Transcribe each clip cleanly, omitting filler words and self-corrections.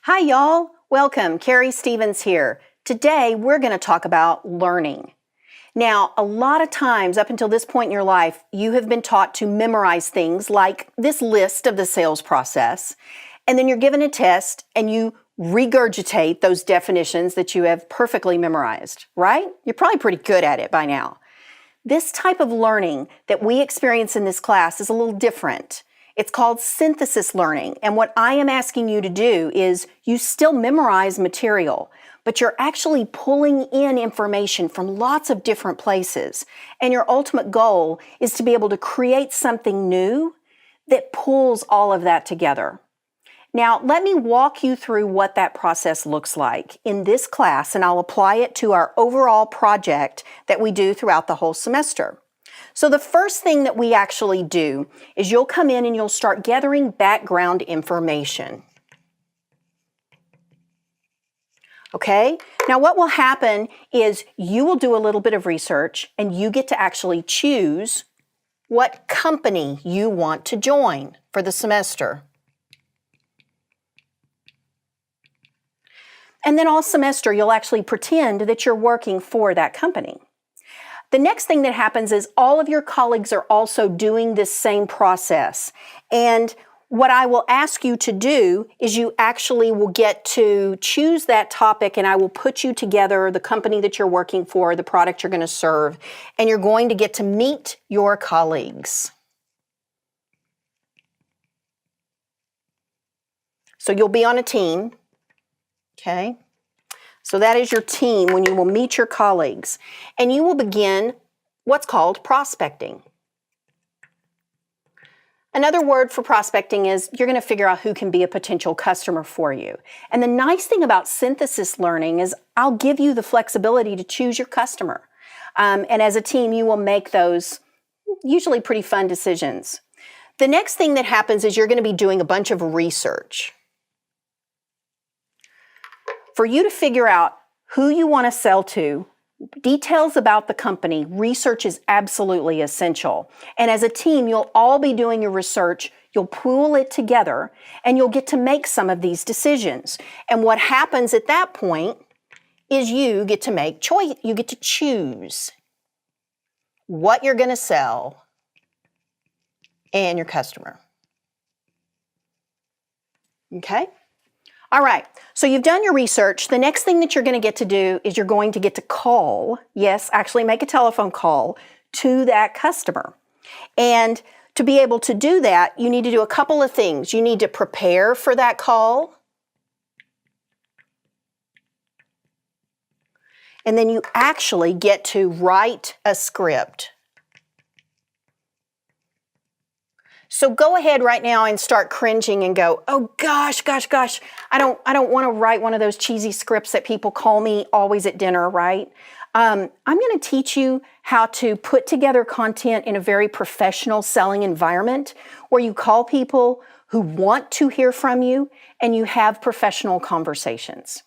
Hi, y'all. Welcome. Keri Stephens here. Today, we're going to talk about learning. Now, a lot of times up until this point in your life, you have been taught to memorize things like this list of the sales process, and then you're given a test and you regurgitate those definitions that you have perfectly memorized, right? You're probably pretty good at it by now. This type of learning that we experience in this class is a little different. It's called synthesis learning, and what I am asking you to do is you still memorize material, but you're actually pulling in information from lots of different places, and your ultimate goal is to be able to create something new that pulls all of that together. Now, let me walk you through what that process looks like in this class, and I'll apply it to our overall project that we do throughout the whole semester. So the first thing that we actually do is you'll come in and you'll start gathering background information. Okay? Now what will happen is you will do a little bit of research and you get to actually choose what company you want to join for the semester. And then all semester you'll actually pretend that you're working for that company. The next thing that happens is all of your colleagues are also doing this same process. And what I will ask you to do is you actually will get to choose that topic, and I will put you together, the company that you're working for, the product you're going to serve, and you're going to get to meet your colleagues. So you'll be on a team, okay? So that is your team when you will meet your colleagues, and you will begin what's called prospecting. Another word for prospecting is you're going to figure out who can be a potential customer for you. And the nice thing about synthesis learning is I'll give you the flexibility to choose your customer. And as a team, you will make those usually pretty fun decisions. The next thing that happens is you're going to be doing a bunch of research. For you to figure out who you want to sell to, details about the company, research is absolutely essential. And as a team, you'll all be doing your research, you'll pool it together, and you'll get to make some of these decisions. And what happens at that point is you get to make choice, you get to choose what you're going to sell and your customer. Okay? All right, so you've done your research. The next thing that you're going to get to do is you're going to get to call, yes, actually make a telephone call to that customer. And to be able to do that, you need to do a couple of things. You need to prepare for that call. And then you actually get to write a script. So go ahead right now and start cringing and go, oh gosh, I don't want to write one of those cheesy scripts that people call me always at dinner, right? I'm going to teach you how to put together content in a very professional selling environment where you call people who want to hear from you and you have professional conversations.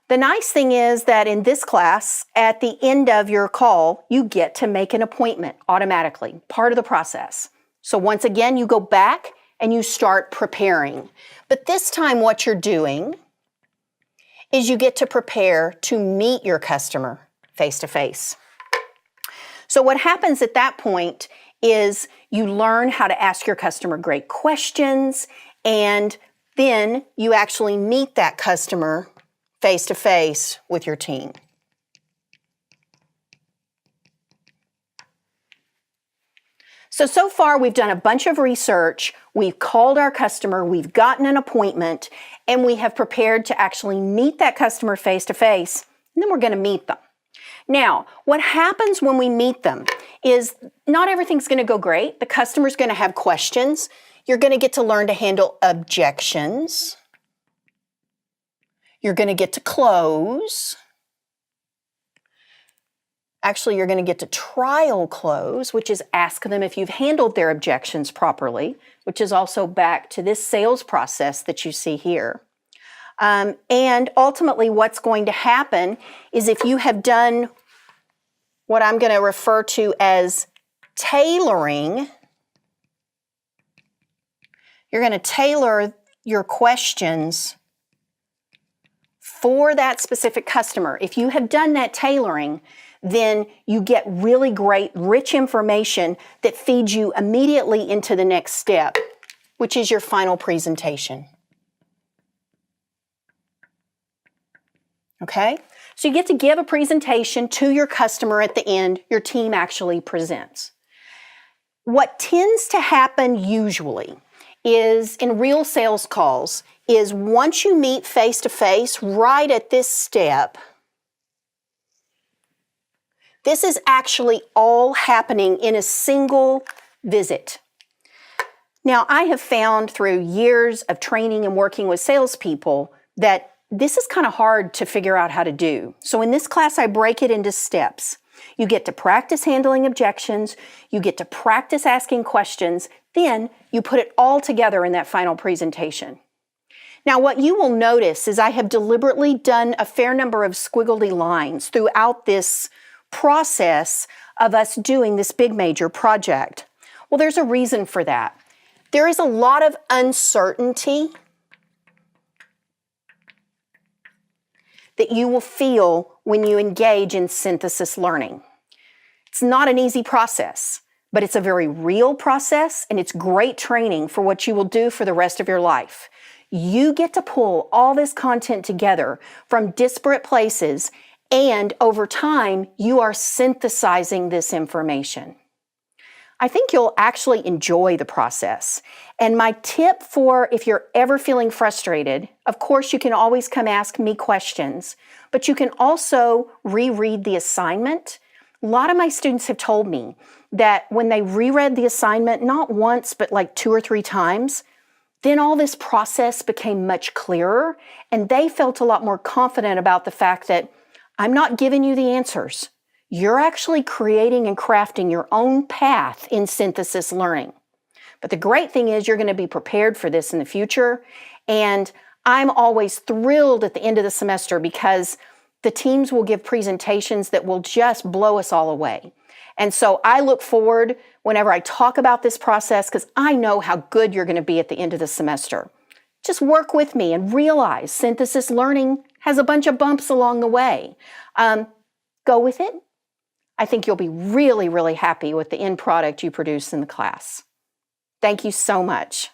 The nice thing is that in this class, at the end of your call, you get to make an appointment automatically, part of the process. So once again, you go back and you start preparing. But this time what you're doing is you get to prepare to meet your customer face to face. So what happens at that point is you learn how to ask your customer great questions, and then you actually meet that customer face to face with your team. So far we've done a bunch of research, we've called our customer, we've gotten an appointment, and we have prepared to actually meet that customer face to face, and then we're going to meet them. Now, what happens when we meet them is not everything's going to go great. The customer's going to have questions. You're going to get to learn to handle objections. You're going to get to close. Actually, you're going to get to trial close, which is ask them if you've handled their objections properly, which is also back to this sales process that you see here. And ultimately, what's going to happen is if you have done what I'm going to refer to as tailoring, you're going to tailor your questions for that specific customer. If you have done that tailoring, then you get really great, rich information that feeds you immediately into the next step, which is your final presentation. Okay? So you get to give a presentation to your customer at the end. Your team actually presents. What tends to happen usually is in real sales calls is once you meet face-to-face right at this step, this is actually all happening in a single visit. Now, I have found through years of training and working with salespeople that this is kind of hard to figure out how to do. So in this class, I break it into steps. You get to practice handling objections, you get to practice asking questions, then you put it all together in that final presentation. Now, what you will notice is I have deliberately done a fair number of squiggly lines throughout this process of us doing this big major project. Well, there's a reason for that. There is a lot of uncertainty that you will feel when you engage in synthesis learning. It's not an easy process, but it's a very real process, and it's great training for what you will do for the rest of your life. You get to pull all this content together from disparate places, and over time, you are synthesizing this information. I think you'll actually enjoy the process. And my tip for if you're ever feeling frustrated, of course, you can always come ask me questions, but you can also reread the assignment. A lot of my students have told me that when they reread the assignment, not once, but like 2 or 3 times, then all this process became much clearer, and they felt a lot more confident about the fact that I'm not giving you the answers. You're actually creating and crafting your own path in synthesis learning. But the great thing is you're going to be prepared for this in the future. And I'm always thrilled at the end of the semester because the teams will give presentations that will just blow us all away. And so I look forward whenever I talk about this process because I know how good you're going to be at the end of the semester. Just work with me and realize synthesis learning has a bunch of bumps along the way. Go with it. I think you'll be really, really happy with the end product you produce in the class. Thank you so much.